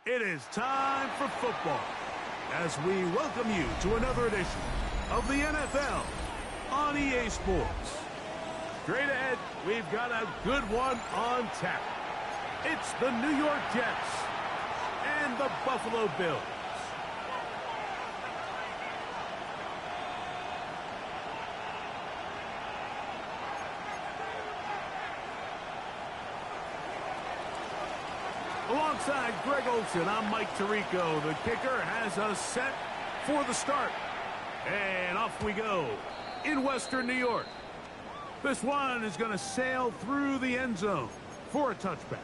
It is time for football as we welcome you to another edition of the NFL on EA Sports. Straight ahead, we've got a good one on tap. It's the New York Jets and the Buffalo Bills. Alongside Greg Olsen, I'm Mike Tirico. The kicker has us set for the start. And off we go in Western New York. This one is going to sail through the end zone for a touchback.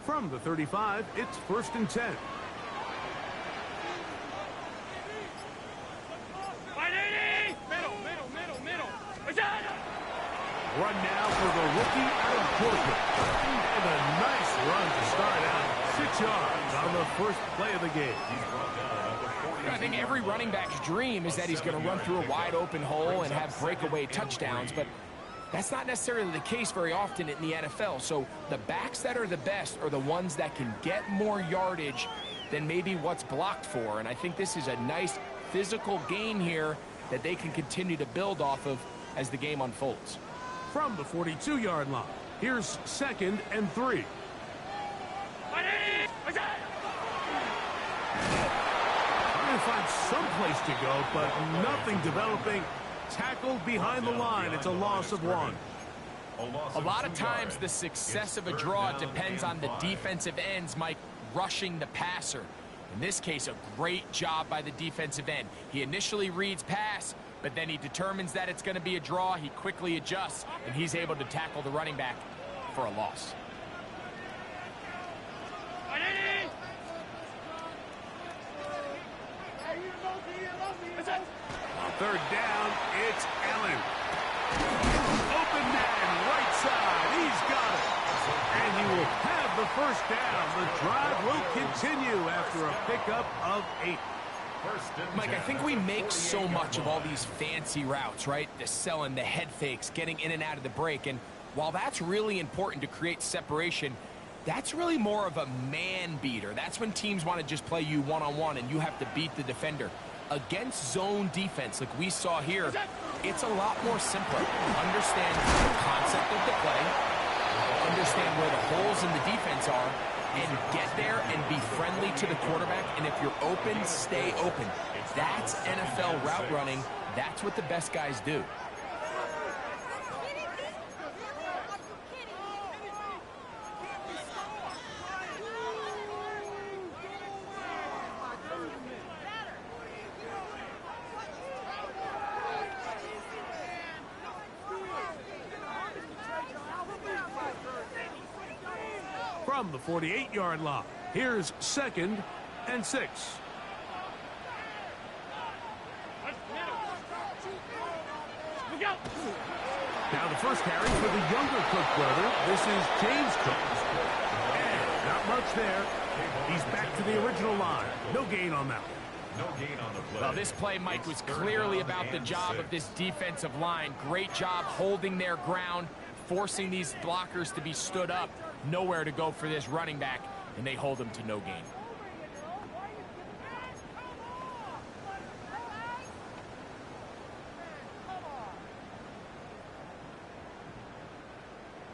From the 35, it's 1st and 10. Middle. Run now for the rookie out of Portland. And a nice run to start out. 6 yards on the first play of the game. I think every running back's dream is that he's going to run through a wide open hole and have breakaway touchdowns, but that's not necessarily the case very often in the NFL. So the backs that are the best are the ones that can get more yardage than maybe what's blocked for. And I think this is a nice physical gain here that they can continue to build off of as the game unfolds. From the 42-yard line, here's 2nd and 3. Trying to find some place to go, but nothing developing. Tackled behind the line. It's a loss of 1. A lot of times the success of a draw depends on the defensive ends, Mike, rushing the passer. In this case, a great job by the defensive end. He initially reads pass, but then he determines that it's going to be a draw. He quickly adjusts, and he's able to tackle the running back for a loss. On 3rd down, it's Allen. Open man, right side. He's got it. And he will have the 1st down. The drive will continue after a pickup of 8. Mike, I think we make so much of all these fancy routes, right? The selling, the head fakes, getting in and out of the break. And while that's really important to create separation, that's really more of a man beater. That's when teams want to just play you one-on-one and you have to beat the defender. Against zone defense like we saw here, it's a lot more simpler. Understand the concept of the play, understand where the holes in the defense are, and get there and be friendly to the quarterback. And if you're open, stay open. That's NFL route running. That's what the best guys do. From the 48-yard line, here's 2nd and 6. Now the first carry for the younger Cook brother. This is James Cook. And not much there. He's back to the original line. No gain on that one. No gain on the play. Well, this play, Mike, was clearly about the job of this defensive line. Great job holding their ground, forcing these blockers to be stood up. Nowhere to go for this running back, and they hold him to no gain.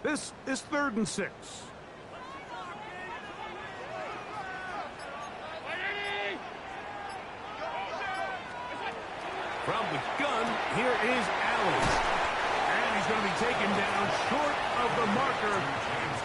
This is 3rd and 6. From the gun, here is Allen. And he's going to be taken down short of the marker.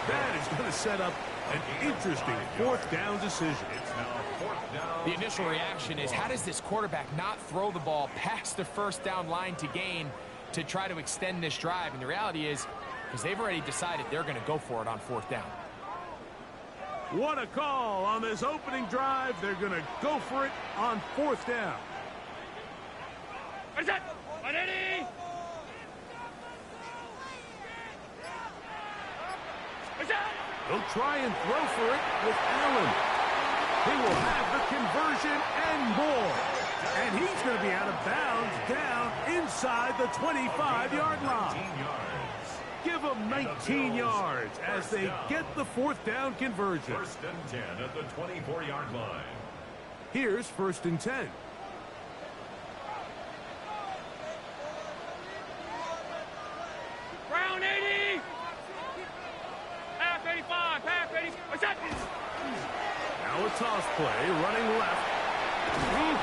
That is going to set up an interesting 4th down decision. It's now 4th down. The initial reaction is, how does this quarterback not throw the ball past the 1st down line to gain to try to extend this drive? And the reality is, because they've already decided they're going to go for it on 4th down. What a call on this opening drive. They're going to go for it on 4th down. He'll try and throw for it with Allen. He will have the conversion and more. And he's going to be out of bounds down inside the 25-yard line. Give them 19 yards as they get the fourth down conversion. First and 10 at the 24-yard line. Here's first and 10. Round 80. Half 85. Half 80. What's that? Now a toss play, running left. And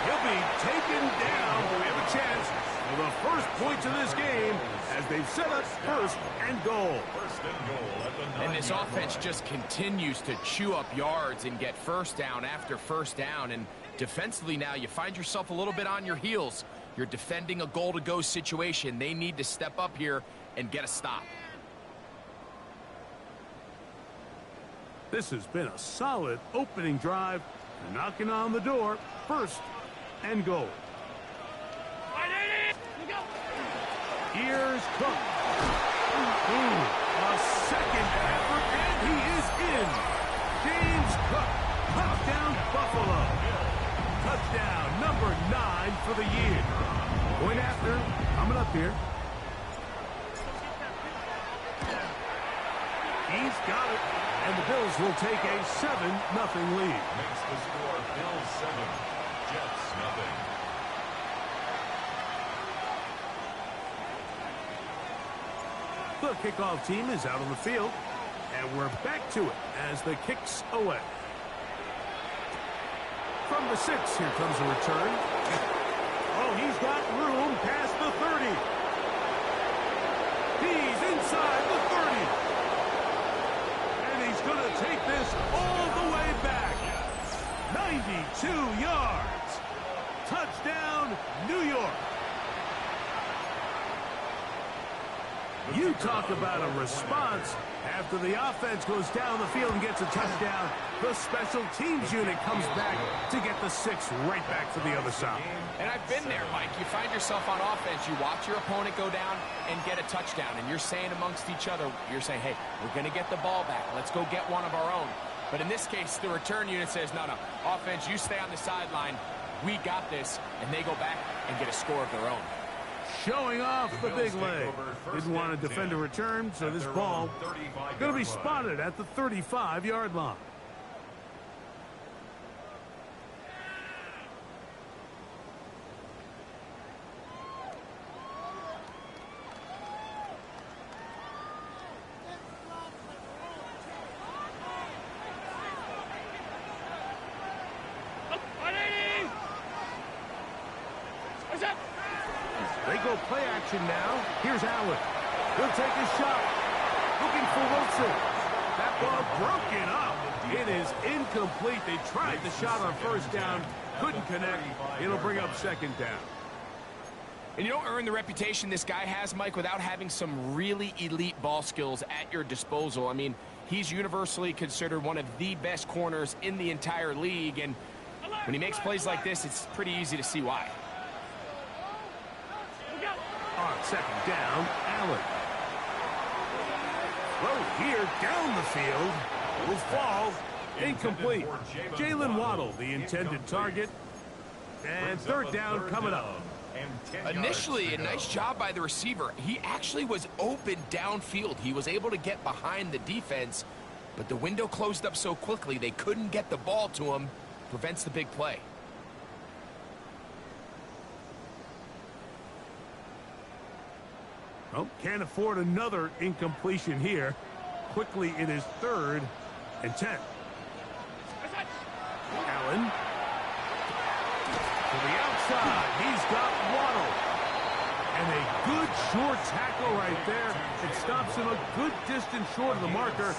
he'll be taken down. We have a chance for the first points of this game as they've set up first and goal. First and goal at the 9-yard And this offense just continues to chew up yards and get first down after first down. And defensively now, you find yourself a little bit on your heels. You're defending a goal-to-go situation. They need to step up here and get a stop. This has been a solid opening drive. They're knocking on the door. First and goal. Here's Cook. A second effort, and he is in. James Cook, touchdown Buffalo. Touchdown number 9 for the year. Point after, coming up here. He's got it, and the Bills will take a 7-0 lead. Makes the score Bills 7, Jets nothing. The kickoff team is out on the field, and we're back to it as the kick's away. From the 6, here comes a return. Oh, he's got room past the 30. He's inside the 30. And he's going to take this all the way back. 92 yards. Touchdown, New York. You talk about a response. After the offense goes down the field and gets a touchdown, the special teams unit comes back to get the 6 right back for the other side. And I've been there, Mike. You find yourself on offense, you watch your opponent go down and get a touchdown, and you're saying amongst each other, you're saying, hey, we're going to get the ball back. Let's go get one of our own. But in this case, the return unit says, no, offense, you stay on the sideline. We got this, and they go back and get a score of their own. Showing off the big leg. Didn't want to defend a return, so this ball going to be spotted at the 35-yard line. They go play action now. Here's Allen. He'll take his shot. Looking for Wilson. That ball broken up. It is incomplete. They tried the shot on first down. Couldn't connect. It'll bring up second down. And you don't earn the reputation this guy has, Mike, without having some really elite ball skills at your disposal. I mean, he's universally considered one of the best corners in the entire league. And when he makes plays like this, it's pretty easy to see why. On second down, Allen. Throw here down the field. Will fall. Incomplete. Jalen Waddle, the intended target. And third down coming up. Initially, a nice job by the receiver. He actually was open downfield. He was able to get behind the defense, but the window closed up so quickly they couldn't get the ball to him. Prevents the big play. Oh, can't afford another incompletion here. Quickly, it is 3rd and 10. Allen. To the outside. He's got Waddle. And a good short tackle right there. It stops him a good distance short of the marker.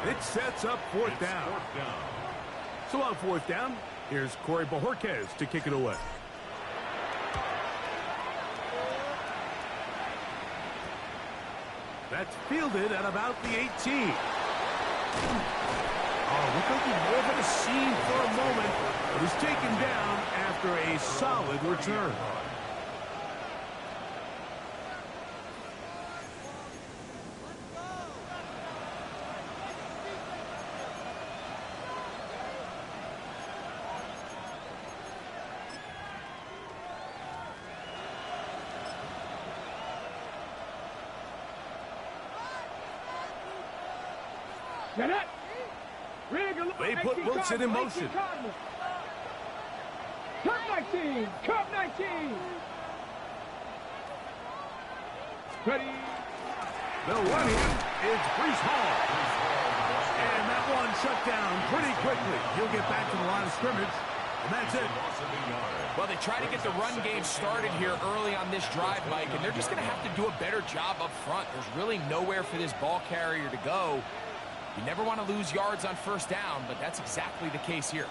It sets up fourth down. So on fourth down, here's Corey Bojorquez to kick it away. That's fielded at about the 18. Oh, looked like he was at a scene for a moment, but is taken down after a solid return. Get it! They put Wilson in motion. Cup 19! Cup 19! Ready? The running is Brees Hall. And that one shut down pretty quickly. He'll get back to the line of scrimmage, and that's it. Well, they try to get the run game started here early on this drive, Mike, and they're just going to have to do a better job up front. There's really nowhere for this ball carrier to go. You never want to lose yards on first down, but that's exactly the case here.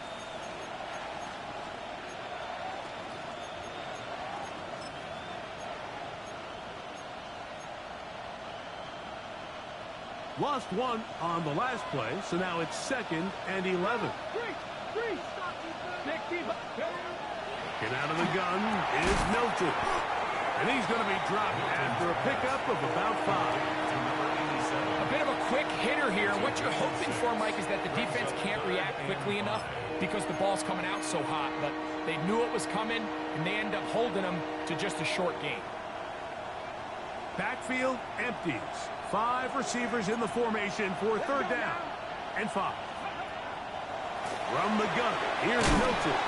Lost one on the last play, so now it's 2nd and 11. Get out of the gun is Milton. And he's going to be dropped after a pickup of about 5. A bit of a quick hitter here. What you're hoping for, Mike, is that the defense can't react quickly enough because the ball's coming out so hot. But they knew it was coming, and they end up holding them to just a short gain. Backfield empties. 5 receivers in the formation for 3rd down and 5. From the gun, here's Milton.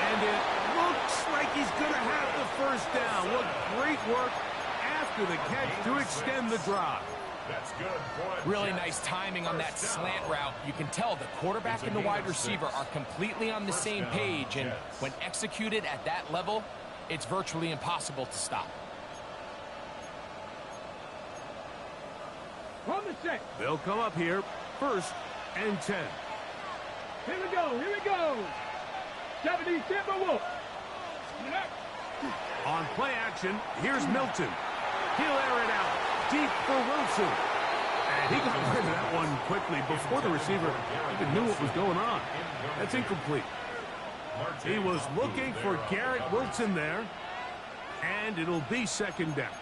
And it looks like he's going to have the first down. What great work after the catch to extend the drive. That's good. Really nice timing on that slant route. You can tell the quarterback and the wide receiver are completely on the same page, and when executed at that level, it's virtually impossible to stop. On the set. They'll come up here, 1st and 10. Here we go. Here we go. 70 Timberwolves. On play action, here's Milton. He'll air it out deep for Wilson. And he got rid of that one quickly before the receiver even knew what was going on. That's incomplete. He was looking for Garrett Wilson there, and it'll be 2nd down.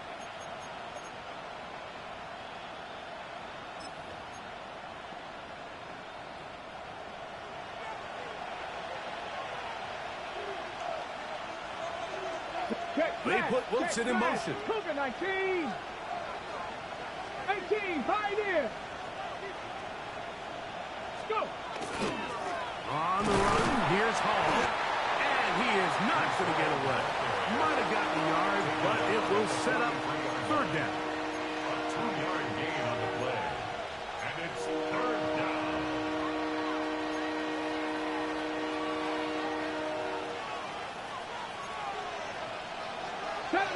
They put Wilson in motion. Cougar 19. 18, Pioneer. Let's go. On the run, here's Hall. And he is not going to get away. Might have gotten a yard, but it will set up 3rd down. A 2-yard gain on the play. And it's 3rd down.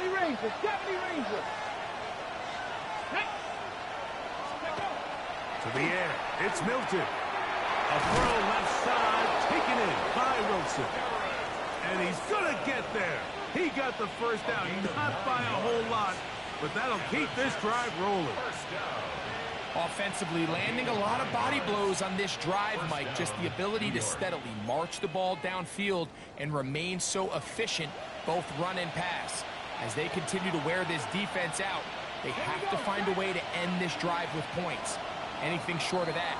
Rangers, 70 Rangers. To the air, it's Milton. A throw left side, taken in by Wilson. And he's going to get there. He got the first down, not by a whole lot, but that'll keep this drive rolling. Offensively, landing a lot of body blows on this drive, Mike. Just the ability to steadily march the ball downfield and remain so efficient, both run and pass. As they continue to wear this defense out, they have to find a way to end this drive with points. Anything short of that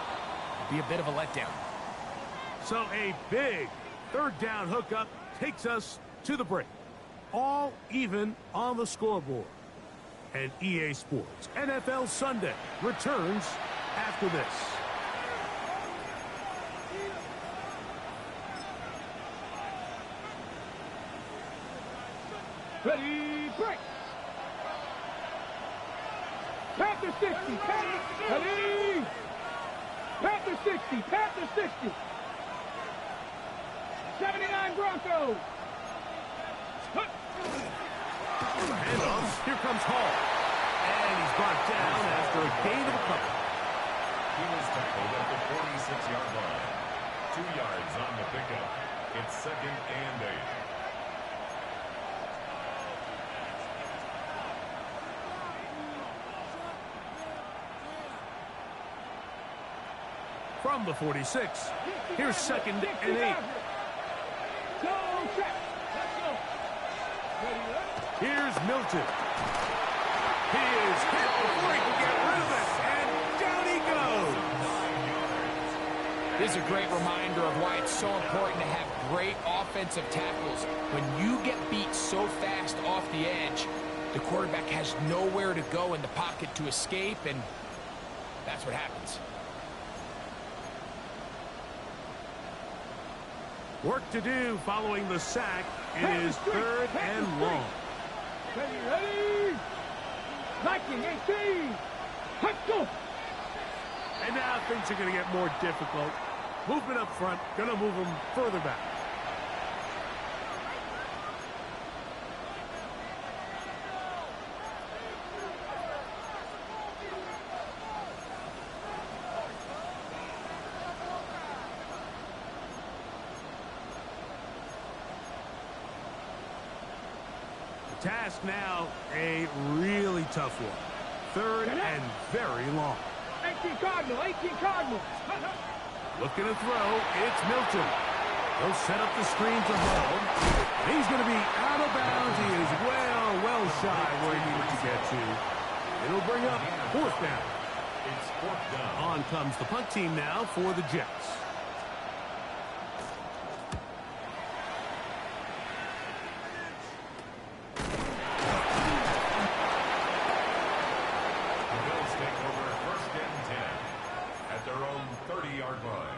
would be a bit of a letdown. So a big 3rd down hookup takes us to the break. All even on the scoreboard. And EA Sports NFL Sunday returns after this. Ready, break. Panther 60, Panther, ready. Panther 60, Panther 60. 79 Broncos. Handoffs. Here comes Hall. And he's brought down after a gain of a couple. He was tackled at the 46-yard line. 2 yards on the pickup. It's 2nd and 8. From the 46, here's 2nd and 8. Here's Milton. He is hit before he can get rid of it, and down he goes. This is a great reminder of why it's so important to have great offensive tackles. When you get beat so fast off the edge, the quarterback has nowhere to go in the pocket to escape, and that's what happens. Work to do following the sack. It is 3rd and long. Ready? 19-18. Let's go. And now things are going to get more difficult. Movement up front, going to move them further back. The task now, a really tough one. 3rd and very long. 18 Cardinal, 18 Cardinal. Looking to throw, it's Milton. He'll set up the screen to Hall. He's going to be out of bounds. He is well shy where he needed to get to. It'll bring up 4th down. It's 4th down. On comes the punt team now for the Jets. The Bills take over 1st and 10 at their own 30-yard line.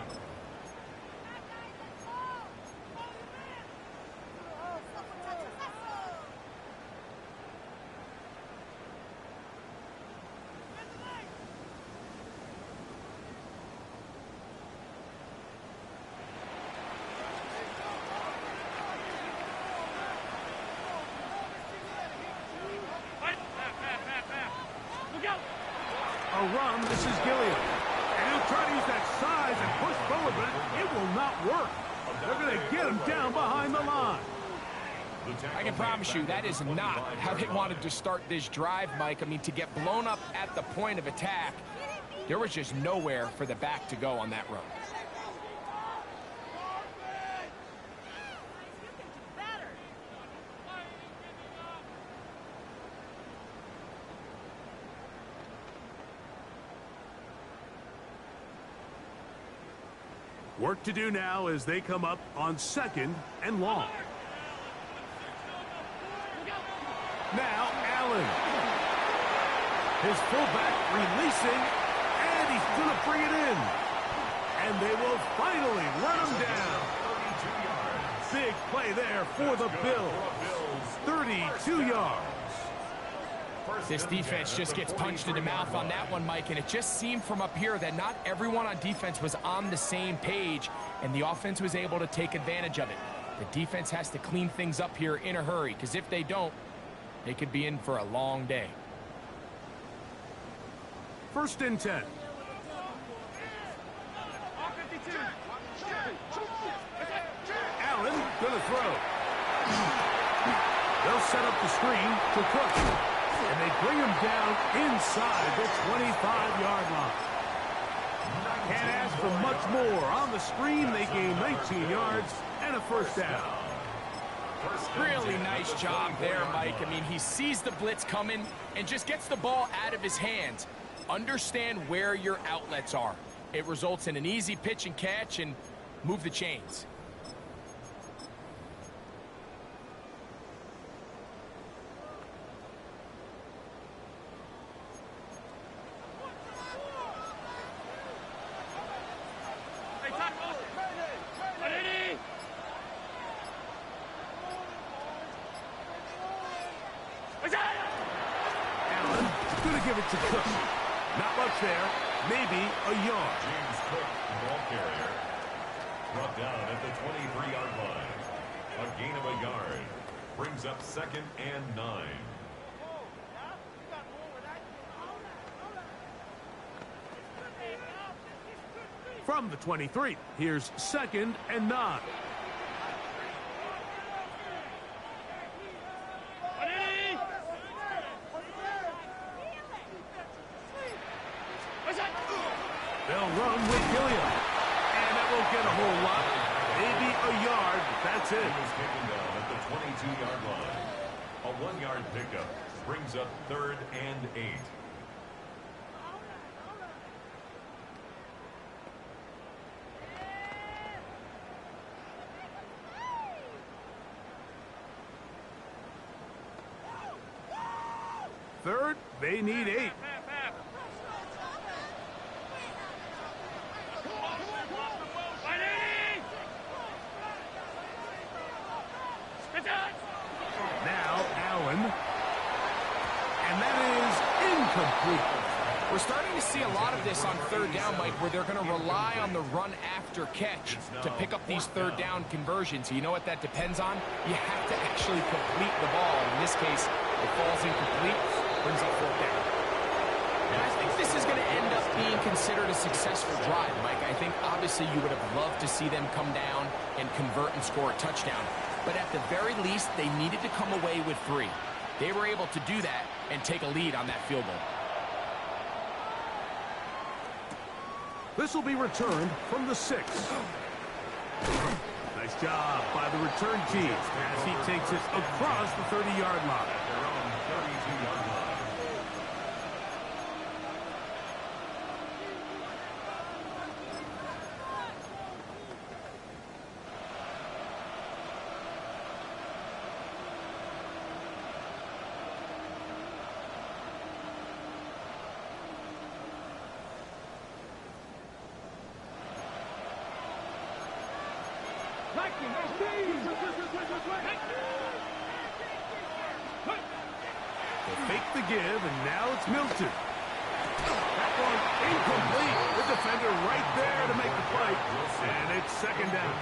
A run, this is Gilliam. And he'll try to use that size and push forward, but it will not work. They're going to get him down behind the line. I can promise you that is not how they wanted to start this drive, Mike. I mean, to get blown up at the point of attack, there was just nowhere for the back to go on that run. Work to do now as they come up on 2nd and long. Now Allen. His fullback releasing, and he's going to bring it in. And they will finally let him down. 32 yards. Big play there for the Bills. 32 yards. This defense just gets punched in the mouth on that one, Mike, and it just seemed from up here that not everyone on defense was on the same page, and the offense was able to take advantage of it. The defense has to clean things up here in a hurry, because if they don't, they could be in for a long day. 1st and 10. Allen gonna throw. They'll set up the screen to Cook. And they bring him down inside the 25-yard line. Can't ask for much more. On the screen, they gain 19 yards and a 1st down. Really nice job there, Mike. I mean, he sees the blitz coming and just gets the ball out of his hands. Understand where your outlets are. It results in an easy pitch and catch and move the chains. Allen gonna give it to Cook. Not much there. Maybe a yard. James Cook, the ball carrier, brought down at the 23-yard line. A gain of a yard. Brings up 2nd and 9. From the 23, here's 2nd and 9. They'll run with Gilliam. And that won't get a whole lot. Maybe a yard, but that's it. He was taken down at the 22-yard line. A 1-yard pickup brings up 3rd and 8. Third, they need 8. Now Allen. And that is incomplete. We're starting to see a lot of this on 3rd down, Mike, where they're going to rely on the run after catch to pick up these 3rd down conversions. You know what that depends on? You have to actually complete the ball. In this case, it falls incomplete, brings up 4th down. And I think this is going to end up being considered a successful drive, Mike. I think obviously you would have loved to see them come down and convert and score a touchdown. But at the very least, they needed to come away with 3. They were able to do that and take a lead on that field goal. This will be returned from the 6. Nice job by the return team as he takes it across the 30-yard line. At their own 32-yard line. They fake the give, and now it's Milton. That one incomplete. The defender right there to make the play. And it's 2nd down.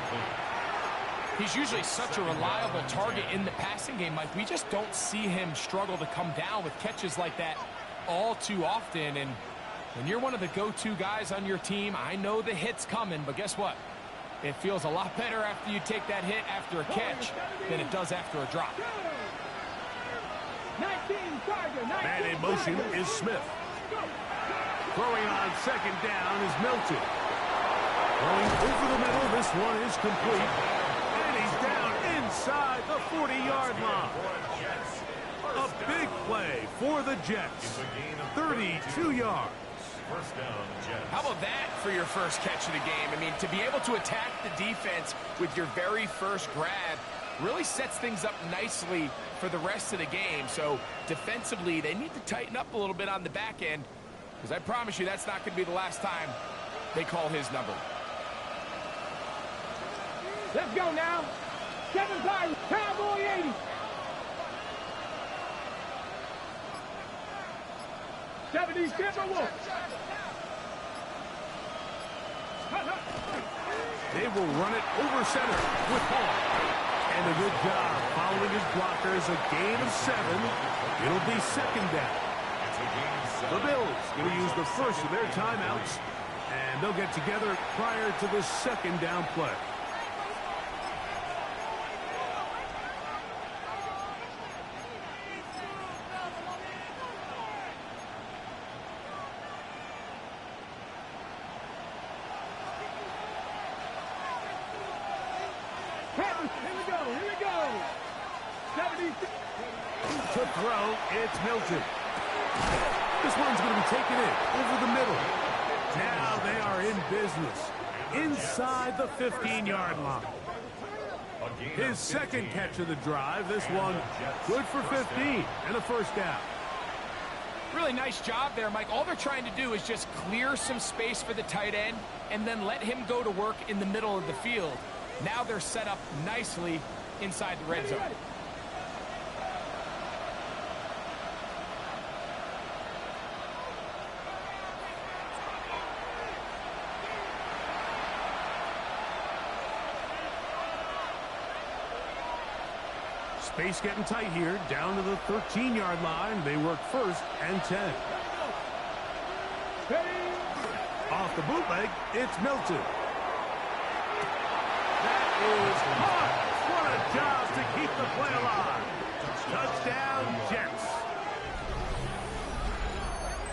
He's usually such a reliable target in the passing game, Mike. We just don't see him struggle to come down with catches like that all too often. And when you're one of the go-to guys on your team, I know the hit's coming, but guess what? It feels a lot better after you take that hit after a catch than it does after a drop. Man in motion is Smith. Throwing on 2nd down is Milton. Going over the middle, this one is complete. And he's down inside the 40-yard line. A big play for the Jets. 32 yards. First down, Jets. How about that for your first catch of the game? I mean, to be able to attack the defense with your very first grab really sets things up nicely for the rest of the game. So defensively, they need to tighten up a little bit on the back end, because I promise you that's not going to be the last time they call his number. Let's go now. Kevin Byron, Cowboy 80. They will run it over center with Hall. And a good job following his blockers. A gain of 7. It'll be 2nd down. The Bills going to use the first of their timeouts. And they'll get together prior to the 2nd down play. To throw, it's Milton. This one's going to be taken in over the middle. Now they are in business inside the 15-yard line. His 2nd catch of the drive. This one good for 15 and a first down. Really nice job there, Mike. All they're trying to do is just clear some space for the tight end and then let him go to work in the middle of the field. Now they're set up nicely inside the red zone. Space getting tight here, down to the 13-yard line. They work 1st and 10. Off the bootleg, it's Milton. That is hard. What a job to keep the play alive. Touchdown, Jets.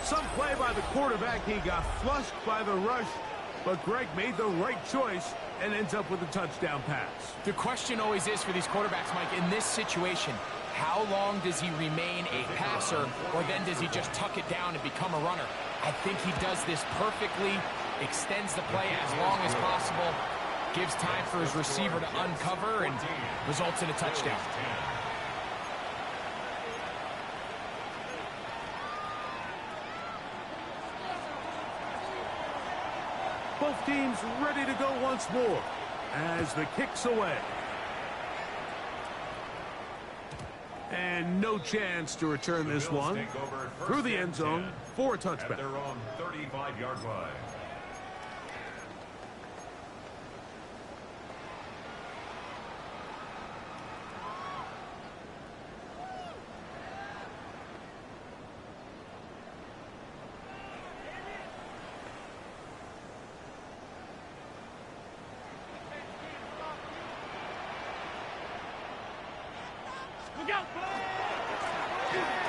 Some play by the quarterback. He got flushed by the rush, but Greg made the right choice and ends up with a touchdown pass. The question always is for these quarterbacks, Mike, in this situation, how long does he remain a passer, or then does he just tuck it down and become a runner? I think he does this perfectly, extends the play as long as possible, gives time for his receiver to uncover, and results in a touchdown. Both teams ready to go once more as the kick's away. And no chance to return this one through the end zone for a touchback. They're on 35-yard line.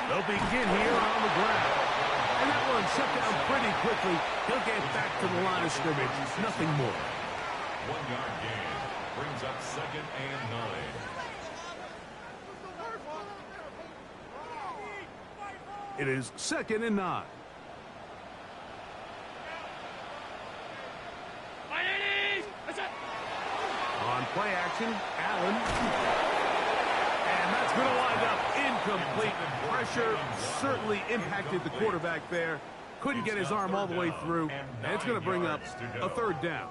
They'll begin here on the ground. And that one shut down pretty quickly. He'll get back to the line of scrimmage. Nothing more. 1-yard gain brings up 2nd and 9. It is 2nd and 9. On play action, Allen. And that's going to wind up incomplete. Pressure certainly impacted the quarterback there. Couldn't get his arm all the way through. And it's going to bring up a 3rd down.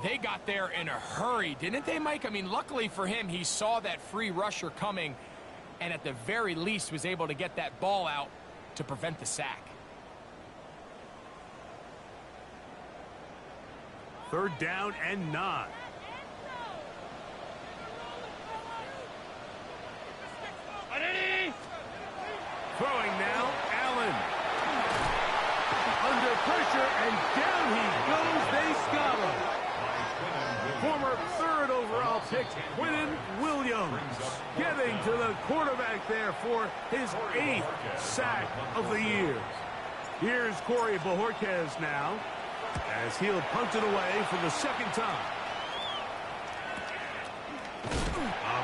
They got there in a hurry, didn't they, Mike? I mean, luckily for him, he saw that free rusher coming, and at the very least was able to get that ball out to prevent the sack. 3rd down and 9. Throwing now, Allen. Under pressure, and down he goes. They got him. Former 3rd overall pick, Quinnen Williams, getting to the quarterback there for his 8th sack of the year. Here's Corey Bojorquez now, as he'll punt it away for the 2nd time.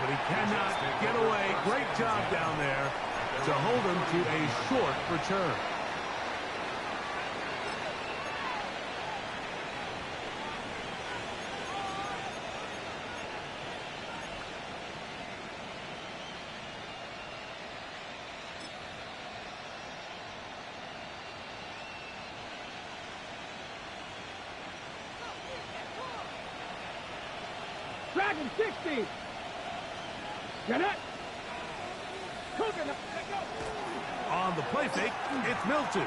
But he cannot get away. Great job down there to hold him to a short return. Dragon 60. Get it. On the play fake, it's Milton.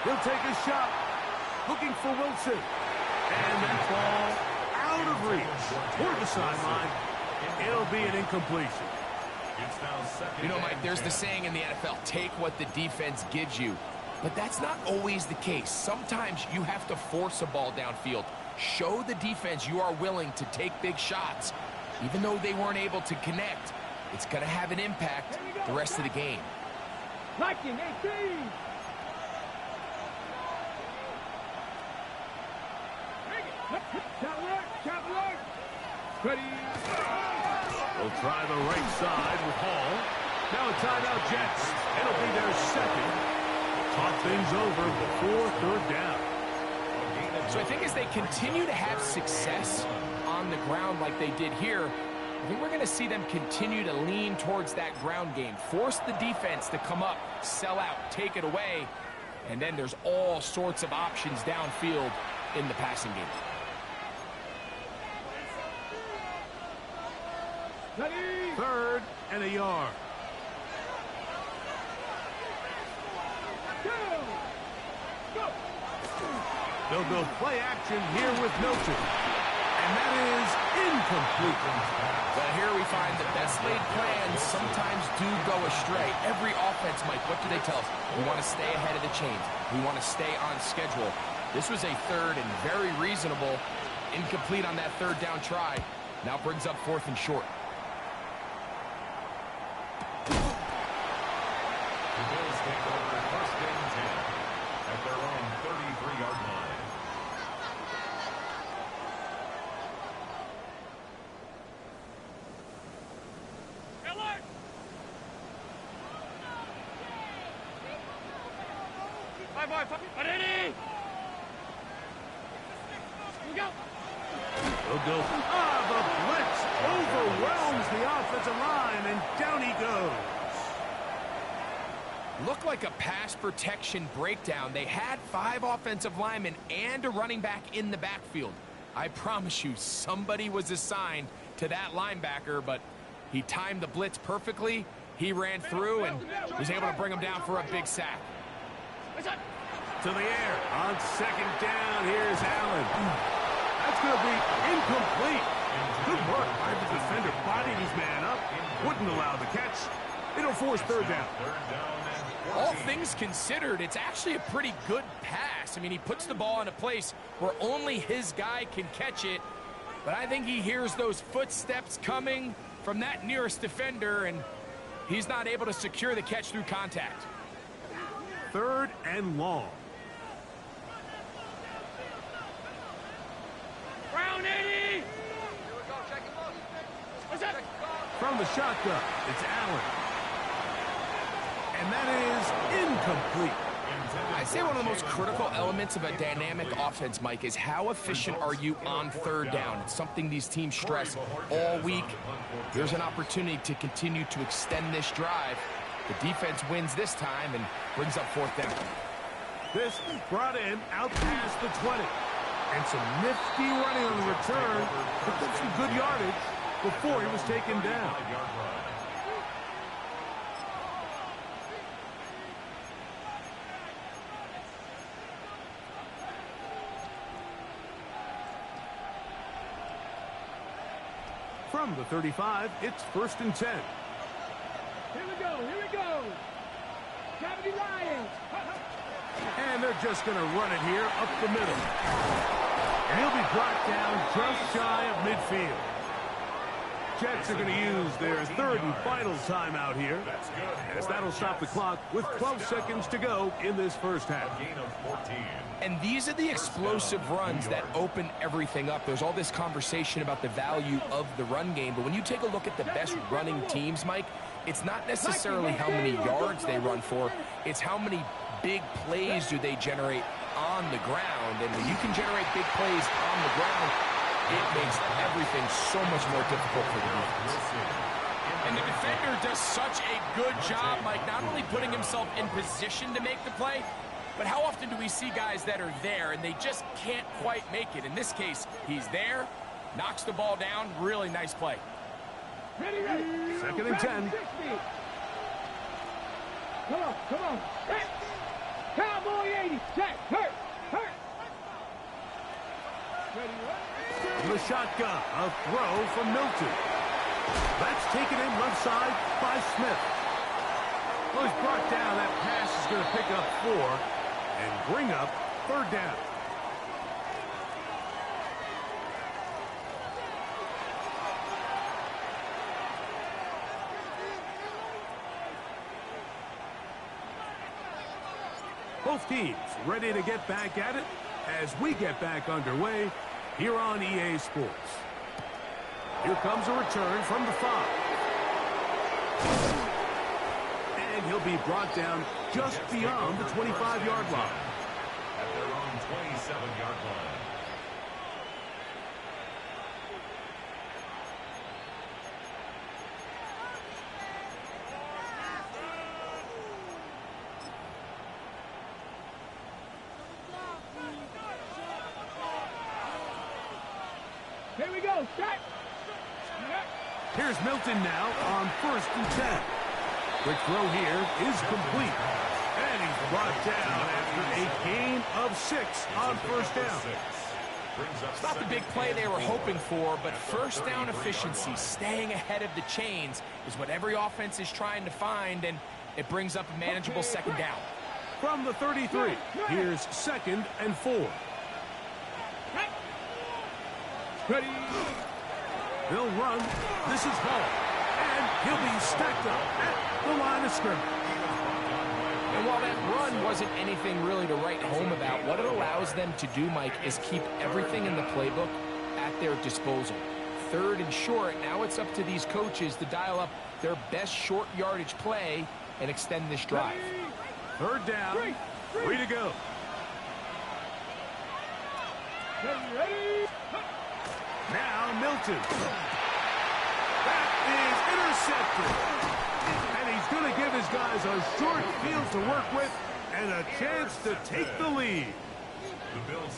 He'll take a shot, looking for Wilson. And that ball out of reach toward the sideline. It'll be an incompletion. You know, Mike, there's the saying in the NFL, take what the defense gives you. But that's not always the case. Sometimes you have to force a ball downfield. Show the defense you are willing to take big shots. Even though they weren't able to connect, it's going to have an impact the rest of the game. Viking 18. Ready. We'll try the right side with Hall. Now a timeout, Jets. It'll be their 2nd. Talk things over before 3rd down. So I think as they continue to have success on the ground like they did here, I think we're going to see them continue to lean towards that ground game. Force the defense to come up, sell out, take it away, and then there's all sorts of options downfield in the passing game. Ready. 3rd and a yard. They'll go play action here with Milton. And that is incomplete. Well, here we find the best laid plans sometimes do go astray. Every offense, Mike, what do they tell us? We want to stay ahead of the chains. We want to stay on schedule. This was a 3rd and very reasonable. Incomplete on that 3rd down try. Now brings up 4th and short. The Bills take over 1st and 10. 5 wide. Ready? We go. They'll go. The blitz overwhelms the offensive line, and down he goes. Looked like a pass protection breakdown. They had 5 offensive linemen and a running back in the backfield. I promise you, somebody was assigned to that linebacker, but he timed the blitz perfectly. He ran through and was able to bring him down for a big sack. To the air. On second down, here's Allen. That's going to be incomplete. Good work by the defender. Bodied his man up. Wouldn't allow the catch. It'll force third down. All things considered, it's actually a pretty good pass. I mean, he puts the ball in a place where only his guy can catch it. But I think he hears those footsteps coming from that nearest defender, and he's not able to secure the catch through contact. Third and long. Round 80. What's that? From the shotgun, it's Allen. And that is incomplete. I'd say one of the most critical elements of a dynamic offense, Mike, is how efficient are you on third down. It's something these teams stress all week. Here's an opportunity to continue to extend this drive. The defense wins this time and brings up fourth down. This brought in out past the 20. And some nifty running on the return. Picked up some good yardage before he was taken down. From the 35, it's 1st and 10. Here we go. Here we go. Cavity Lions. And they're just going to run it here up the middle. And he'll be brought down just shy of midfield. Jets are going to use their third and final timeout here, as that'll stop the clock with 12 seconds to go in this first half. And these are the explosive runs that open everything up. There's all this conversation about the value of the run game, but when you take a look at the best running teams, Mike, it's not necessarily how many yards they run for, it's how many big plays do they generate on the ground. And when you can generate big plays on the ground, it makes everything so much more difficult for the defense. And the defender does such a good job, Mike, not only putting himself in position to make the play, but how often do we see guys that are there and they just can't quite make it? In this case, he's there, knocks the ball down, really nice play. Ready, ready. 2nd and 10. Come on, come on. Cowboy 80. Jack, hurt. Ready, ready. From the shotgun, a throw from Milton. That's taken in left side by Smith. Well, he's brought down. That pass is going to pick up 4 and bring up third down. Both teams ready to get back at it as we get back underway here on EA Sports. Here comes a return from the 5. And he'll be brought down just beyond the 25-yard line. At their own 27-yard line. Here we go. Shot. Here's Milton now on 1st and 10. Quick throw here is complete. And he's brought down after a gain of 6 on 1st down. It's not the big play they were hoping for, but first down efficiency, staying ahead of the chains, is what every offense is trying to find, and it brings up a manageable 2nd down. From the 33, here's 2nd and 4. Ready. They'll run. This is Hall. And he'll be stacked up at the line of scrimmage. And while that run wasn't anything really to write home about, what it allows them to do, Mike, is keep everything in the playbook at their disposal. 3rd and short, now it's up to these coaches to dial up their best short yardage play and extend this drive. 3rd down Way to go. Now Milton. That is intercepted. And he's going to give his guys a short field to work with and a chance to take the lead.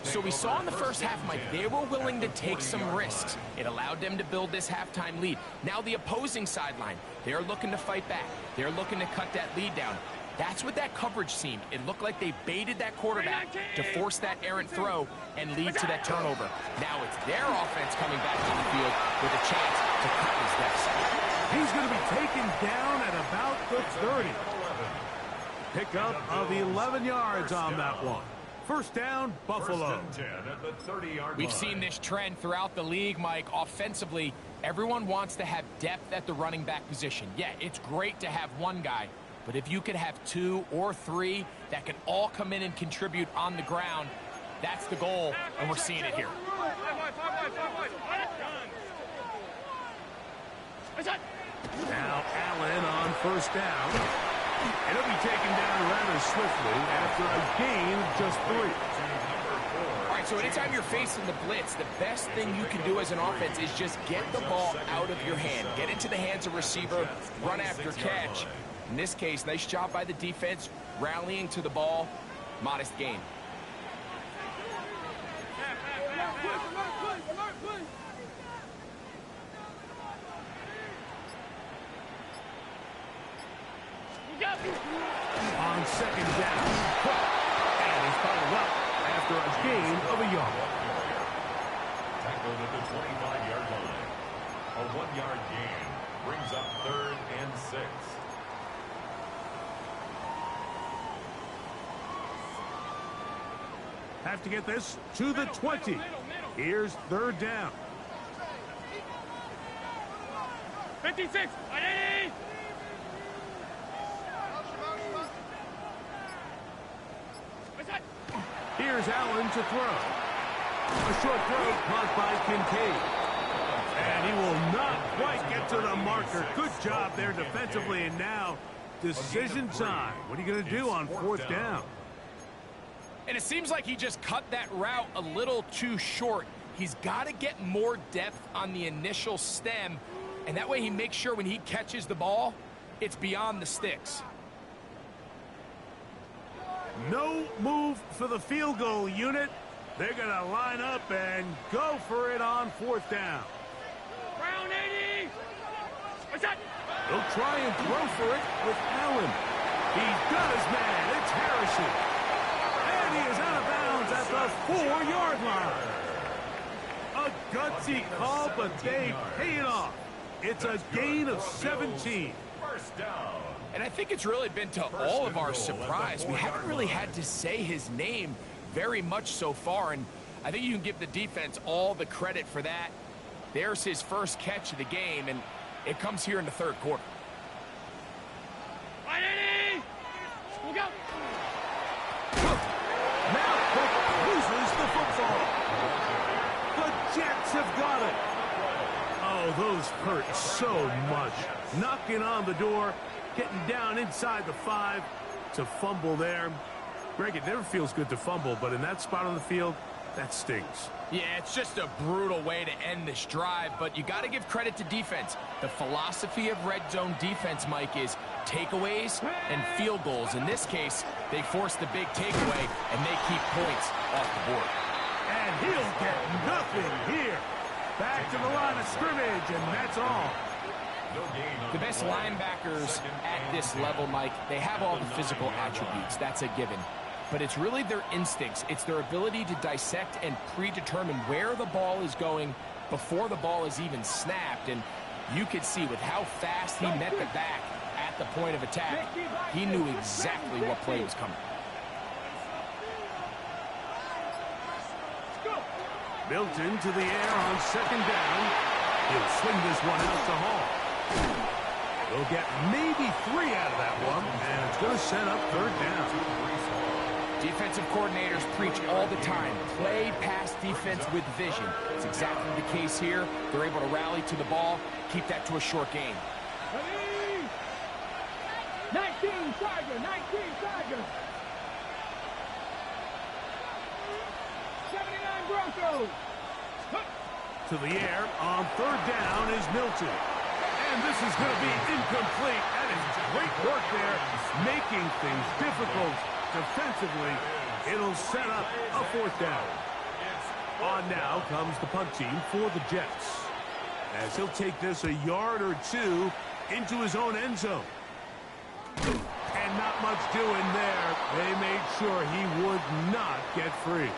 So we saw in the first half, Mike, they were willing to take some risks. It allowed them to build this halftime lead. Now the opposing sideline, they're looking to fight back. They're looking to cut that lead down. That's what that coverage seemed. It looked like they baited that quarterback to force that errant throw and lead to that turnover. Now it's their offense coming back on the field with a chance to cut this deficit. He's going to be taken down at about the 30. Pickup of 11 yards on that one. First down, Buffalo. We've seen this trend throughout the league, Mike. Offensively, everyone wants to have depth at the running back position. Yeah, it's great to have one guy, but if you could have 2 or 3 that can all come in and contribute on the ground, that's the goal, and we're seeing it here. Now Allen on first down. And he'll be taken down rather swiftly after a gain of just 3. All right, so anytime you're facing the blitz, the best thing you can do as an offense is just get the ball out of your hand. Get into the hands of receiver, run after catch. In this case, nice job by the defense, rallying to the ball, modest gain. On second down, and he's followed up after a gain of a yard. Tackled at the 25-yard line. A 1-yard gain brings up 3rd and 6. Have to get this to the 20. Here's 3rd down. 56. Here's Allen to throw. A short throw caught by Kincaid. And he will not quite get to the marker. Good job there defensively. And now decision time. What are you going to do on 4th down? And it seems like he just cut that route a little too short. He's got to get more depth on the initial stem. And that way he makes sure when he catches the ball, it's beyond the sticks. No move for the field goal unit. They're going to line up and go for it on 4th down. Round 80. What's that? They'll try and throw for it with Allen. He's got his man. It's Harrison. And he is out of bounds at the 4-yard line. A gutsy call, but they pay it off. It's a gain of 17. First down. And I think it's really been to all of our surprise. We haven't really had to say his name very much so far, and I think you can give the defense all the credit for that. There's his first catch of the game, and it comes here in the 3rd quarter. Look out! Now Cook loses the football. The Jets have got it. Oh, those hurt so much. Knocking on the door. Getting down inside the 5 to fumble there. Greg, it never feels good to fumble, but in that spot on the field, that stings. Yeah, it's just a brutal way to end this drive, but you got to give credit to defense. The philosophy of red zone defense, Mike, is takeaways and field goals. In this case, they force the big takeaway, and they keep points off the board. And he'll get nothing here. Back to the line of scrimmage, and that's all. The best linebackers at this level, Mike, they have all the physical attributes. That's a given. But it's really their instincts. It's their ability to dissect and predetermine where the ball is going before the ball is even snapped. And you could see with how fast he met the back at the point of attack, he knew exactly what play was coming. Milton to the air on 2nd down. He'll swing this one out to Hall. They'll get maybe 3 out of that one, and it's going to set up 3rd down. Defensive coordinators preach all the time, play pass defense with vision. It's exactly the case here. They're able to rally to the ball, keep that to a short gain. 19, Tiger, 19, Tiger. To the air on third down is Milton. And this is going to be incomplete. That is great work there, making things difficult defensively. It'll set up a fourth down. On now comes the punt team for the Jets, as he'll take this a yard or two into his own end zone. And not much doing there. They made sure he would not get free.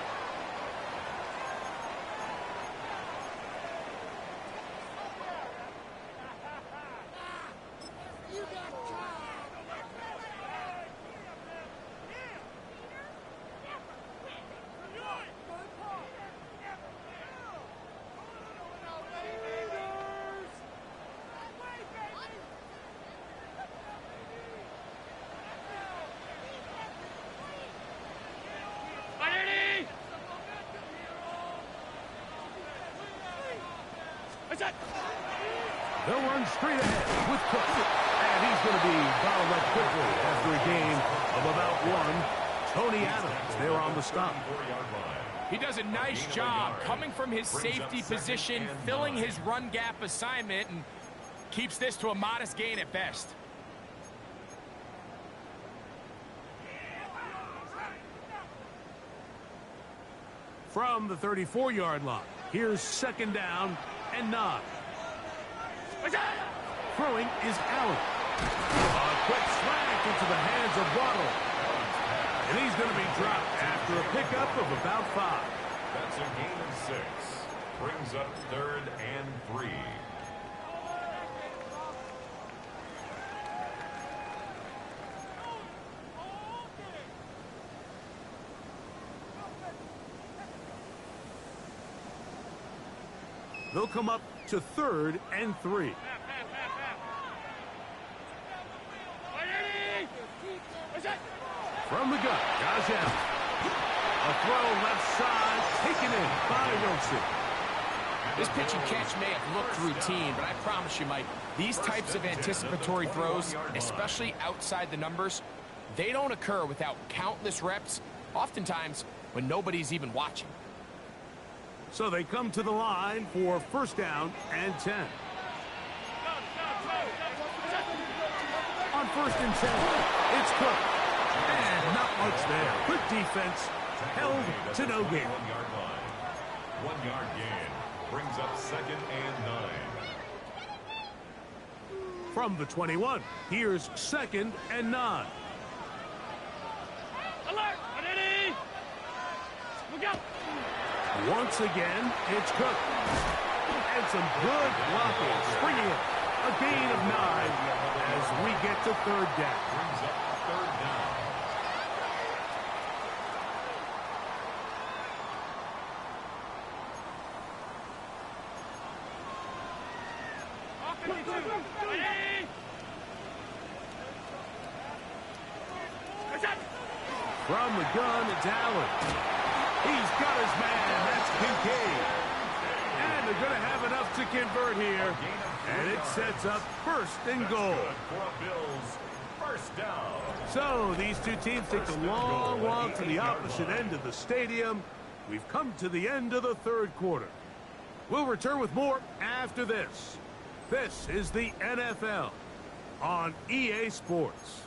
They'll run straight ahead with Cook. And he's going to be fouled up quickly after a gain of about one. Tony Adams there on the stop. He does a nice job coming from his safety position, filling his run gap assignment, and keeps this to a modest gain at best. From the 34-yard line, here's second down and 9. Throwing is Allen. A quick slant into the hands of Waddle. And he's going to be dropped after a pickup of about 5. That's a gain of 6. Brings up 3rd and 3. They'll come up to 3rd and 3. From the gun, Josh Allen. A throw left side, taken in by Wilson. This pitch and catch may have looked routine, but I promise you, Mike, these types of anticipatory throws, especially outside the numbers, they don't occur without countless reps, oftentimes when nobody's even watching. So they come to the line for first down and 10. On first and 10, it's Cook. And not much there. Good defense. Held to no gain. 1-yard line. 1-yard gain. Brings up 2nd and 9. From the 21, here's 2nd and 9. Alert! Ready! Look out! Once again, it's Cook. And some good blocking. Springing it. A gain of 9 as we get to third down. Brings up 3rd down. From the gun, it's Allen. He's got his man. That's Kincaid. And they're going to have enough to convert here. And it sets up 1st and goal. For a Bills first down. So these two teams take a long walk to the opposite end of the stadium. We've come to the end of the third quarter. We'll return with more after this. This is the NFL on EA Sports.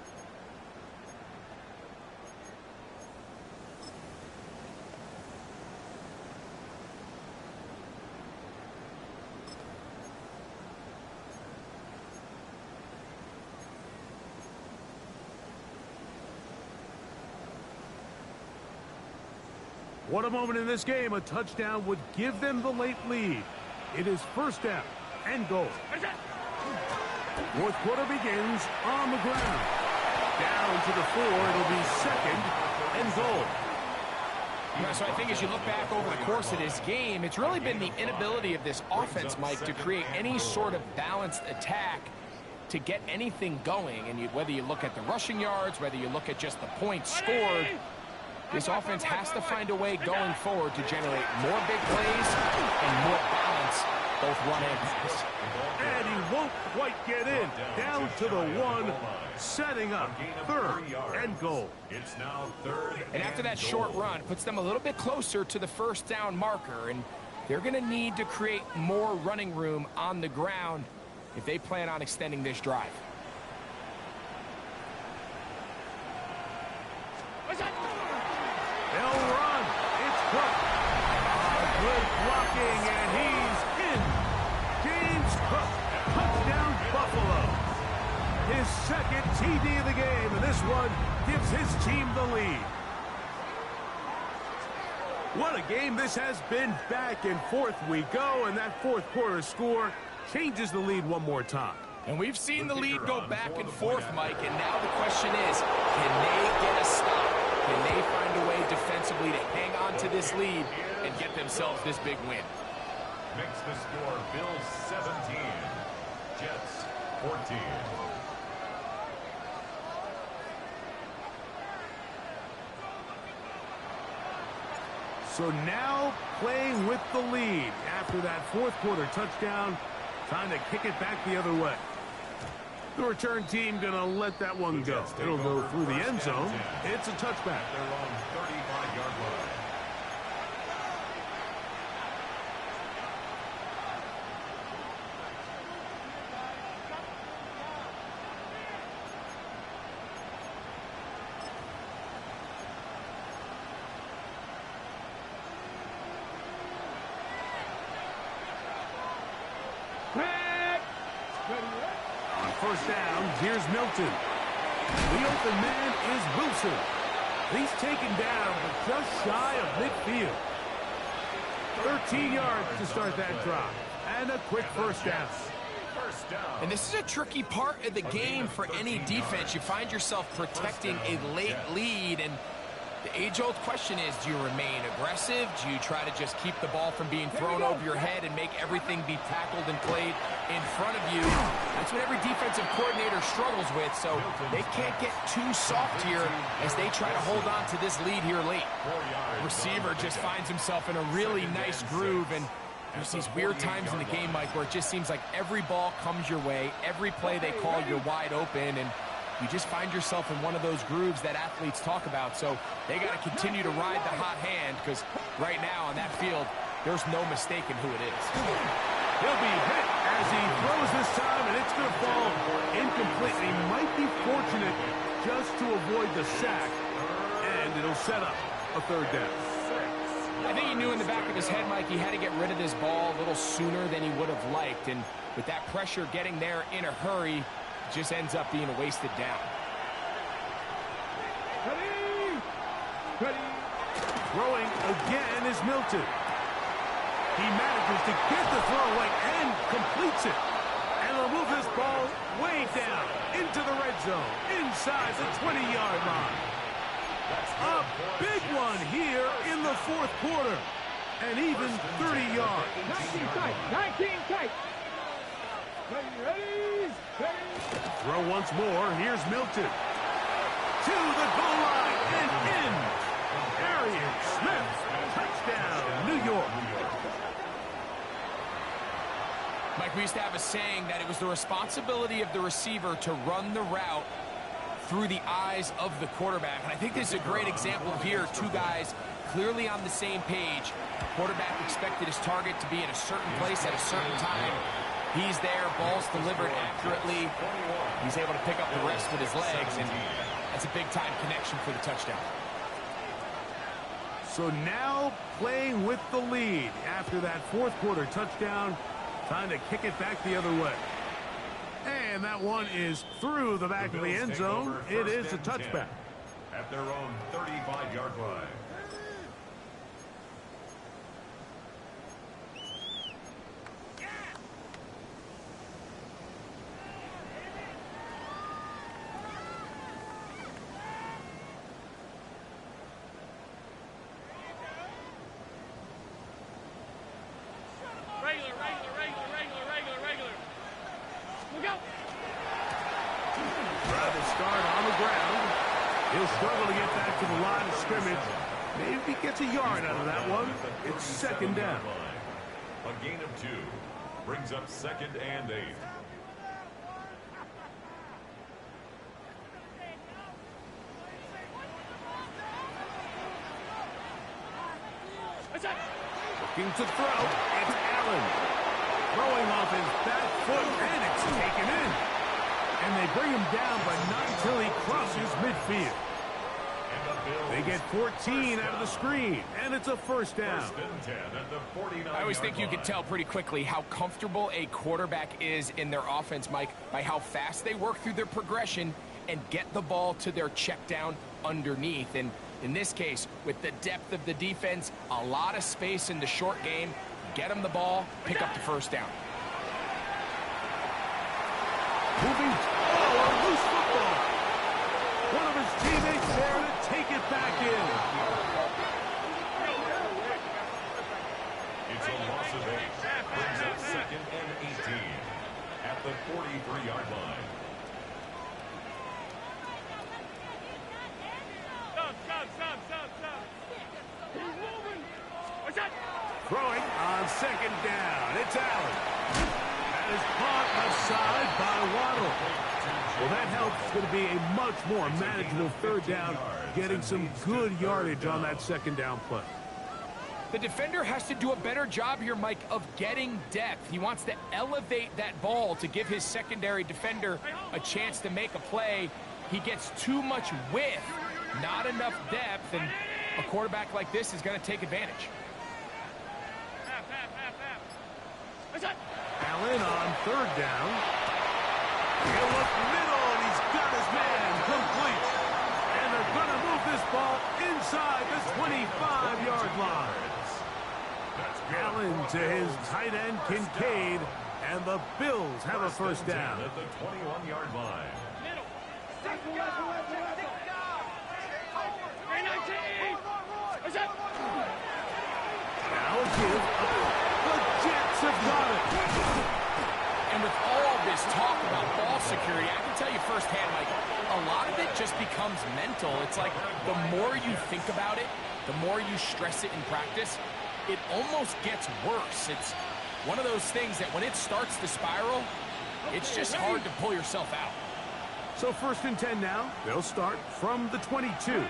What a moment in this game. A touchdown would give them the late lead. It is first down and goal. Fourth quarter begins on the ground. Down to the 4. It'll be 2nd and goal. Yeah, so I think as you look back over the course of this game, it's really been the inability of this offense, Mike, to create any sort of balanced attack to get anything going. And whether you look at the rushing yards, whether you look at just the points scored, this offense has to find a way going forward to generate more big plays and more balance both run and pass. And he won't quite get in. Down to the 1, setting up 3rd and goal. It's now 3rd And after that short run, puts them a little bit closer to the first down marker, and they're going to need to create more running room on the ground if they plan on extending this drive. They'll run. It's Cook. Good blocking, and he's in. James Cook, touchdown Buffalo. His 2nd TD of the game, and this one gives his team the lead. What a game this has been. Back and forth we go, and that 4th quarter score changes the lead one more time. And we've seen the lead go back and forth, Mike, and now the question is, can they get a stop? Can they find a way defensively to hang on to this lead and get themselves this big win? Makes the score Bills 17, Jets 14. So now playing with the lead after that 4th quarter touchdown, trying to kick it back the other way. The return team going to let that one go. It'll go through the end zone. It's a touchback. Their own 35-yard line. On first down, here's Milton. The open man is Wilson. He's taken down, but just shy of midfield. 13 yards to start that drive. And a quick first down. And this is a tricky part of the game for any defense. You find yourself protecting a late lead, and the age-old question is, do you remain aggressive? Do you try to just keep the ball from being thrown over your head and make everything be tackled and played in front of you? That's what every defensive coordinator struggles with, so they can't get too soft here as they try to hold on to this lead here late. Receiver just finds himself in a really nice groove, and there's these weird times in the game, Mike, where it just seems like every ball comes your way, every play they call, you're wide open, and you just find yourself in one of those grooves that athletes talk about. So they got to continue to ride the hot hand, because right now on that field, there's no mistaking who it is. He'll be hit as he throws this time, and it's going to fall incomplete. He might be fortunate just to avoid the sack, and it'll set up a 3rd down. I think he knew in the back of his head, Mike, he had to get rid of this ball a little sooner than he would have liked. And with that pressure getting there in a hurry, it just ends up being a wasted down. Throwing again is Milton. He manages to get the throw away and completes it. And will move this ball way down into the red zone, inside the 20-yard line. A big one here in the 4th quarter. And even 30 yards. 19 tight. 19 tight. Ready. Throw once more. Here's Milton. To the goal line and in. Arian Smith. Touchdown, New York. Mike, we used to have a saying that it was the responsibility of the receiver to run the route through the eyes of the quarterback. And I think this is a great example here. Two guys clearly on the same page. Quarterback expected his target to be in a certain place at a certain time. He's there, ball's delivered accurately. He's able to pick up the rest with his legs, and that's a big-time connection for the touchdown. So now playing with the lead after that 4th quarter touchdown, trying to kick it back the other way. And that one is through the back of the end zone. It is a touchback. At their own 35-yard line. Regular. Look out. Try to start on the ground. He'll struggle to get back to the line of scrimmage. Maybe gets a yard out of that one. It's 2nd down. A gain of 2. Brings up 2nd and 8. Looking to throw. It's Allen. Throwing off his back foot, and it's taken in. And they bring him down, but not until he crosses midfield. They get 14 out of the screen, and it's a first down. I always think you can tell pretty quickly how comfortable a quarterback is in their offense, Mike, by how fast they work through their progression and get the ball to their check down underneath. And in this case, with the depth of the defense, a lot of space in the short game, get them the ball, pick up the first down. Moving, a loose football. One of his teammates there to take it back in. It's a loss of 8. Brings up 2nd and 18 at the 43-yard line. Throwing on 2nd down. It's Allen. That is caught aside by Waddle. Well, that helps. It's going to be a much more manageable 3rd down, getting some good yardage on that 2nd down play. The defender has to do a better job here, Mike, of getting depth. He wants to elevate that ball to give his secondary defender a chance to make a play. He gets too much width, not enough depth, and a quarterback like this is going to take advantage. Allen on 3rd down. He'll look middle, and he's got his man complete. And they're going to move this ball inside the 25-yard line. Allen to his tight end, Kincaid, and the Bills have a first down. At the 21-yard line. Now a give. The Jets have got it. And with all this talk about ball security, I can tell you firsthand, Mike, a lot of it just becomes mental. It's like the more you think about it, the more you stress it in practice, it almost gets worse. It's one of those things that when it starts to spiral, it's just hard to pull yourself out. So 1st and 10 now. They'll start from the 22.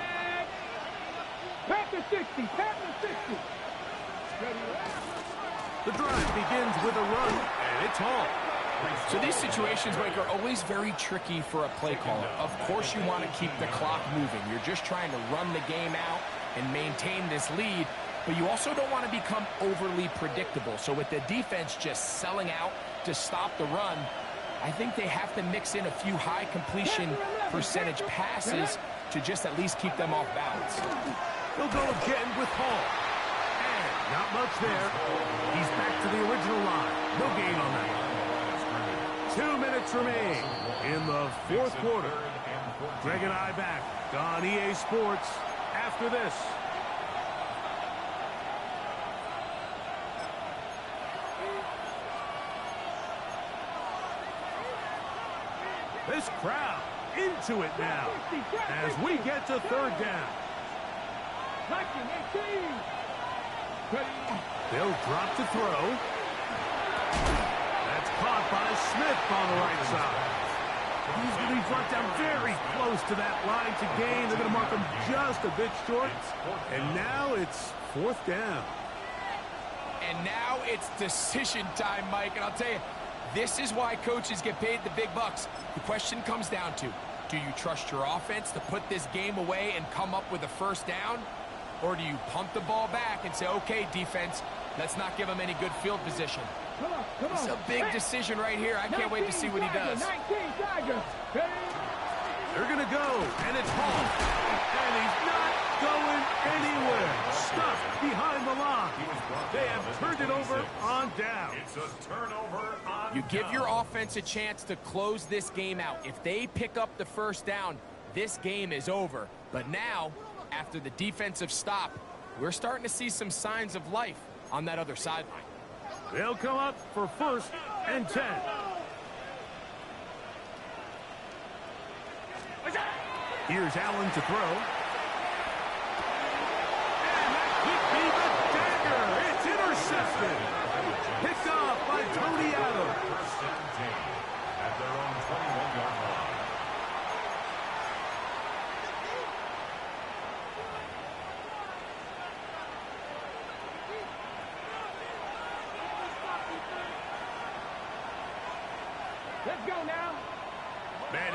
Pack the 60, pack the 60. The drive begins with a run, and it's Hall. So these situations, Mike, are always very tricky for a play caller. Of course you want to keep the clock moving. You're just trying to run the game out and maintain this lead, but you also don't want to become overly predictable. So with the defense just selling out to stop the run, I think they have to mix in a few high completion percentage passes to just at least keep them off balance. They'll go again with Hall. And not much there. He's back to the original line. No gain on that. 2 minutes remain in the 4th quarter. Greg and I back on EA Sports after this. This crowd into it now as we get to 3rd down. They'll drop to throw. That's caught by Smith on the right side. He's going to be brought down very close to that line to gain. They're going to mark him just a bit short. And now it's 4th down. And now it's decision time, Mike. And I'll tell you, this is why coaches get paid the big bucks. The question comes down to, do you trust your offense to put this game away and come up with a first down? Or do you pump the ball back and say, okay, defense, let's not give him any good field position? It's a big decision right here. I can't wait to see what he does. They're going to go, and it's Hall. And he's not going anywhere. Stuck behind the line. They have turned it over on down. It's a turnover on You give your offense a chance to close this game out. If they pick up the first down, this game is over. But now, after the defensive stop, we're starting to see some signs of life on that other sideline. They'll come up for 1st and 10. Here's Allen to throw. And that could be the dagger. It's intercepted. Picked off by Tony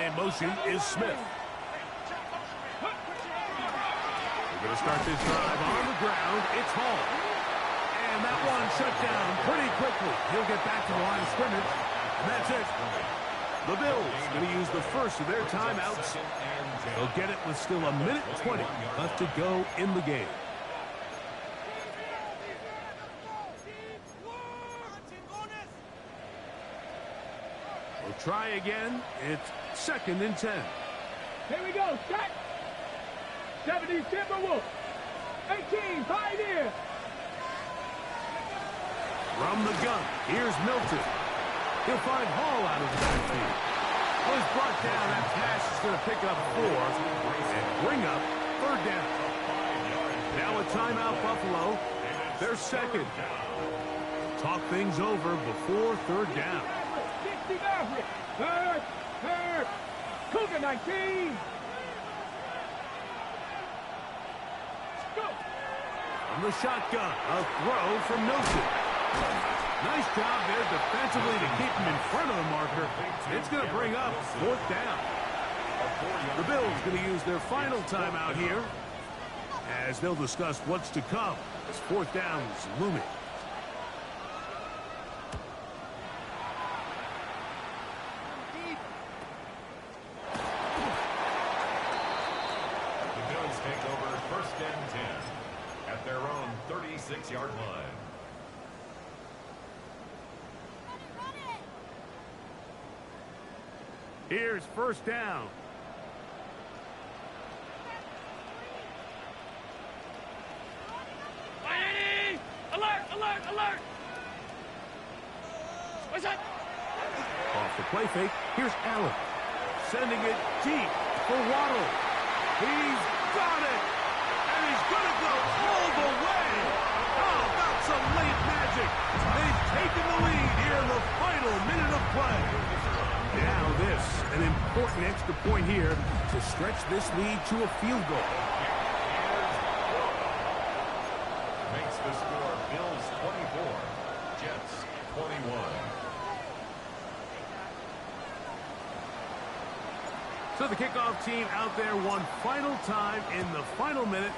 in motion is Smith. We're going to start this drive on the ground. It's Hall. And that one shut down pretty quickly. He'll get back to the line of scrimmage. And that's it. The Bills going to use the first of their timeouts. They'll get it with still 1:20 left to go in the game. We'll try again. It's 2nd and 10. Here we go. Set. 70 Timberwolves. 18 Pioneer. From the gun, here's Milton. He'll find Hall out of the backfield. Was brought down. That pass is going to pick up 4 and bring up 3rd down. Now a timeout, Buffalo. They're second. Talk things over before 3rd down. 60 Maverick. Third. Cougar 19. Go. From the shotgun, a throw from Milton. Nice job there defensively to keep him in front of the marker. It's going to bring up 4th down. The Bills going to use their final timeout here as they'll discuss what's to come as 4th down is looming. The Bills take over 1st and 10 at their own 36-yard line. Here's 1st down. Miami! Alert! What's that? Off the play fake, here's Allen. Sending it deep for Waddle. He's got it! And he's going to go all the way! How about some late magic? They've taken the lead here in the final minute of play. Now this, an important extra point here to stretch this lead to a field goal. Makes the score Bills 24, Jets 21. So the kickoff team out there one final time in the final minute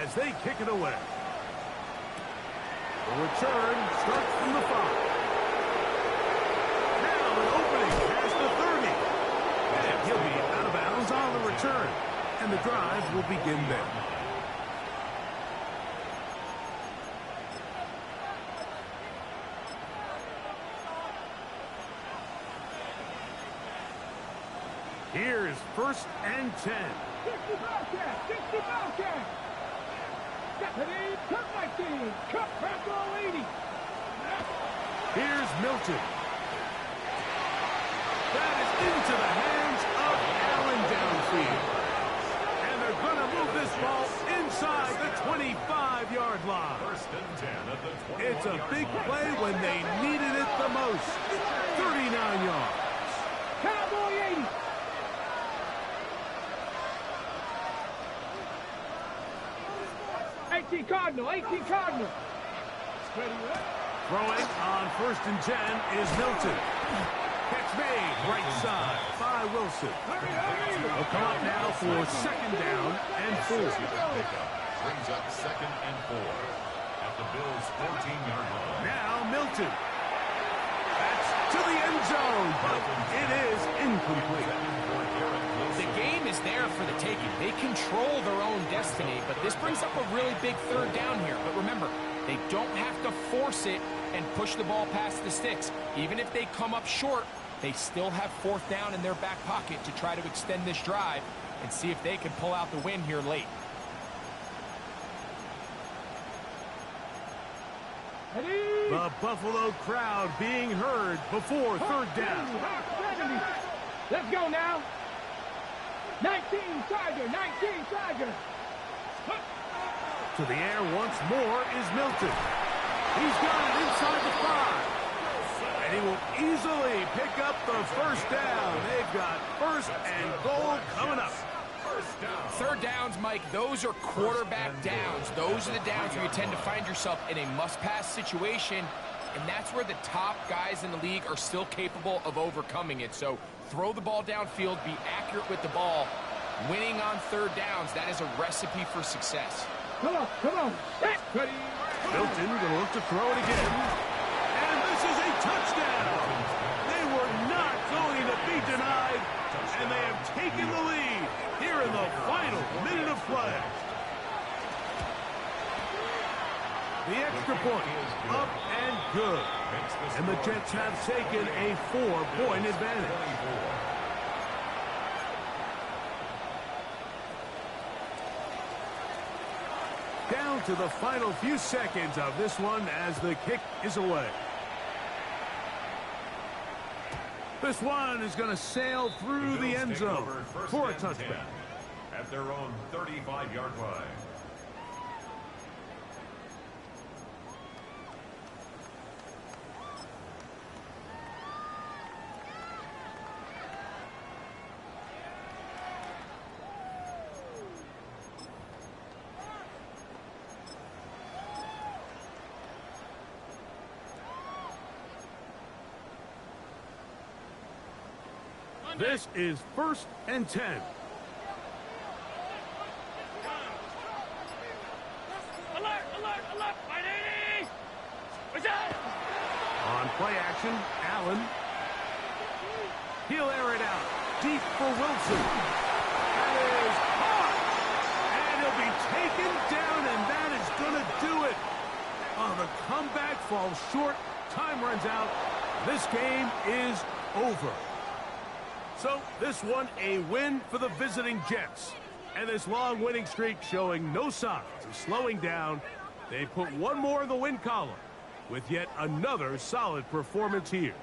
as they kick it away. The return starts from the 5. He'll be out of bounds on the return, and the drive will begin there. Here's 1st and 10. 60 Bobcat. Deputy Cup 19. Cup Crackle 80. Here's Milton. That is into the hands of Allen downfield. And they're going to move this ball inside the 25-yard line. 1st and 10 at the 21-yard line. It's a big play when they needed it the most. 39 yards. Cowboy 80. Cardinal. Throwing on 1st and 10 is Milton. Catch made right side by Wilson. They'll come up now for 2nd down and 4. Brings up 2nd and 4 at the Bills' 14-yard line. Now Milton. That's to the end zone, but it is incomplete. The game is there for the taking. They control their own destiny, but this brings up a really big 3rd down here. But remember, they don't have to force it and push the ball past the sticks. Even if they come up short, they still have 4th down in their back pocket to try to extend this drive and see if they can pull out the win here late. The Buffalo crowd being heard before 3rd down. Let's go now. 19 Tiger. To the air once more is Milton. He's got it inside the 5. And he will easily pick up the 1st down. They've got 1st and goal coming up. 3rd downs, Mike, those are quarterback downs. Those are the downs where you tend to find yourself in a must-pass situation. and that's where the top guys in the league are still capable of overcoming it. So throw the ball downfield, be accurate with the ball. Winning on third downs, that is a recipe for success. Come on. Milton going to look to throw it again. And this is a touchdown. They were not going to be denied, and they have taken the lead here in the final minute of play. The extra point, up and good. And the Jets have taken a 4-point advantage. Down to the final few seconds of this one as the kick is away. This one is going to sail through the end zone for a touchback. At their own 35-yard line. This is 1st and 10. Alert! 580! What's that? On play action, Allen. He'll air it out. Deep for Wilson. That is caught. And he'll be taken down, and that is going to do it. Oh, the comeback falls short. Time runs out. This game is over. So, this one a win for the visiting Jets. And this long winning streak showing no signs of slowing down. They put one more in the win column with yet another solid performance here.